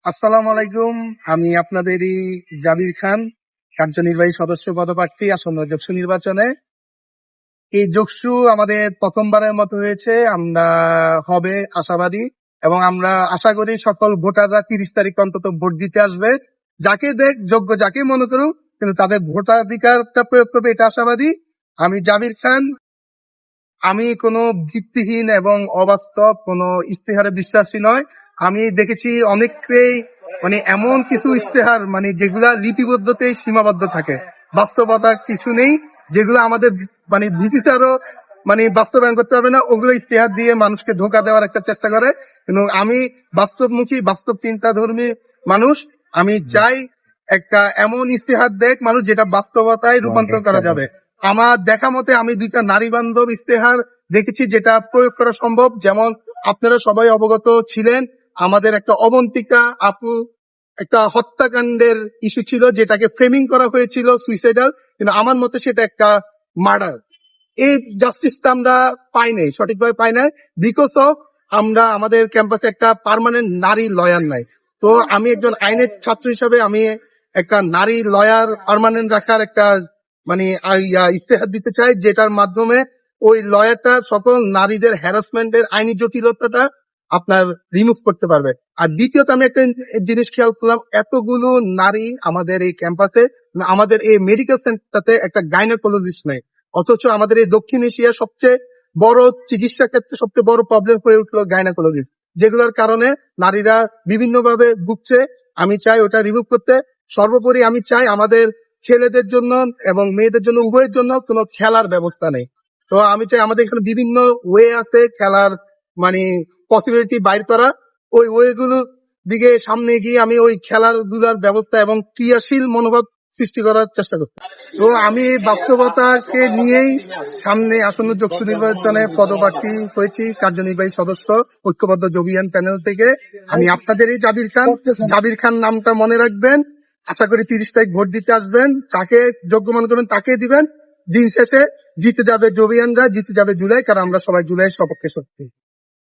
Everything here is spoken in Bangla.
আসসালামু আলাইকুম। আমি আপনাদেরই জাবির খান, কার্যনির্বাহী সদস্য পদপ্রার্থী আসন্ন যোগসু নির্বাচনে। এই যোগসু আমাদের প্রথমবারের মতো হয়েছে, আমরা হবে আশাবাদী এবং আমরা আশা করি সকল ভোটাররা 30 তারিখ অন্তত ভোট দিতে আসবে। যাকে দেখ যোগ্য যাকে মনে করুক, কিন্তু তাদের ভোটাধিকারটা প্রয়োগ করবে, এটা আশাবাদী। আমি জাবির খান। আমি কোনো ভিত্তিহীন এবং অবাস্তব কোনো ইস্তেহারে বিশ্বাসী নয়। আমি দেখেছি অনেককেই এমন কিছু ইস্তেহার যেগুলা লিপিবদ্ধতেই সীমাবদ্ধ থাকে, বাস্তবতা কিছু নেই, যেগুলো আমাদের ভিসিসারও বাস্তবায়ন করতে পারবে না। ওগুলো ইস্তেহার দিয়ে মানুষকে ধোঁকা দেওয়ার একটা চেষ্টা করে। কিন্তু আমি বাস্তবমুখী, বাস্তব চিন্তাধর্মী মানুষ। আমি চাই একটা এমন ইস্তেহার দেখ মানুষ, যেটা বাস্তবতায় রূপান্তর করা যাবে। আমার দেখা মতে আমি 2টা নারী বান্ধব ইস্তেহার দেখেছি, যেটা প্রয়োগ করা সম্ভব। যেমন আপনারা সবাই অবগত ছিলেন, আমাদের একটা অবন্তিকা আপু একটা হত্যাকাণ্ডের ইস্যু ছিল, যেটাকে ফ্রেমিং করা হয়েছিল সুইসাইডাল, কিন্তু আমার মতে সেটা একটা মার্ডার। এই জাস্টিসটা আমরা পাই নাই, সঠিকভাবে পাই নাই, বিকজ অফ আমরা আমাদের ক্যাম্পাসে একটা পার্মানেন্ট নারী লয়ার নাই। তো আমি একজন আইনের ছাত্র হিসাবে আমি একটা নারী লয়ার পার্মানেন্ট রাখার একটা ইস্তেহার দিতে চাই, যেটার মাধ্যমে ওই লয়ারটা সকল নারীদের হ্যারাসমেন্টের আইনি জটিলতাটা আপনার রিমুভ করতে পারবে। আর দ্বিতীয়ত আমি একটা জিনিস খেয়াল করলাম, এতগুলো নারী আমাদের এই ক্যাম্পাসে, আমাদের এই মেডিকেল সেন্টারতে একটা গাইনোকোলজিস্ট নেই, অথচ আমাদের এই দক্ষিণ এশিয়ার সবচেয়ে বড় চিকিৎসা ক্ষেত্রে সবচেয়ে বড় প্রবলেম হয়ে উঠলো গাইনোকোলজিস্ট, যেগুলোর কারণে নারীরা বিভিন্ন ভাবে ভুগছে। আমি চাই ওটা রিমুভ করতে। সর্বোপরি আমি চাই আমাদের ছেলেদের জন্য এবং মেয়েদের জন্য উভয়ের জন্য কোনো খেলার ব্যবস্থা নেই। তো আমি চাই আমাদের এখানে বিভিন্ন ওয়ে আছে খেলার পসিবিলিটি বাইর করা, ওই ওয়ে গুলোর দিকে সামনে গিয়ে আমি ওই খেলাধুলার ব্যবস্থা এবং ক্রিয়াশীল মনোভাব সৃষ্টি করার চেষ্টা করছি। তো আমি বাস্তবতাকে নিয়েই সামনে আসন্ন যোগসু নির্বাচনে পদপ্রার্থী হয়েছি, কার্যনির্বাহী সদস্য ঐক্যবদ্ধ যোগিয়ান প্যানেল থেকে। আমি আপনাদেরই জাবির খান। জাবির খান নামটা মনে রাখবেন। আশা করি 30 তারিখ ভোট দিতে আসবেন, যাকে যোগ্য মনে করবেন তাকে দিবেন। দিন শেষে জিতে যাবে জবিয়ানরা, জিতে যাবে জুলাই, কারণ আমরা সবাই জুলাইয়ের সপক্ষে শক্তি।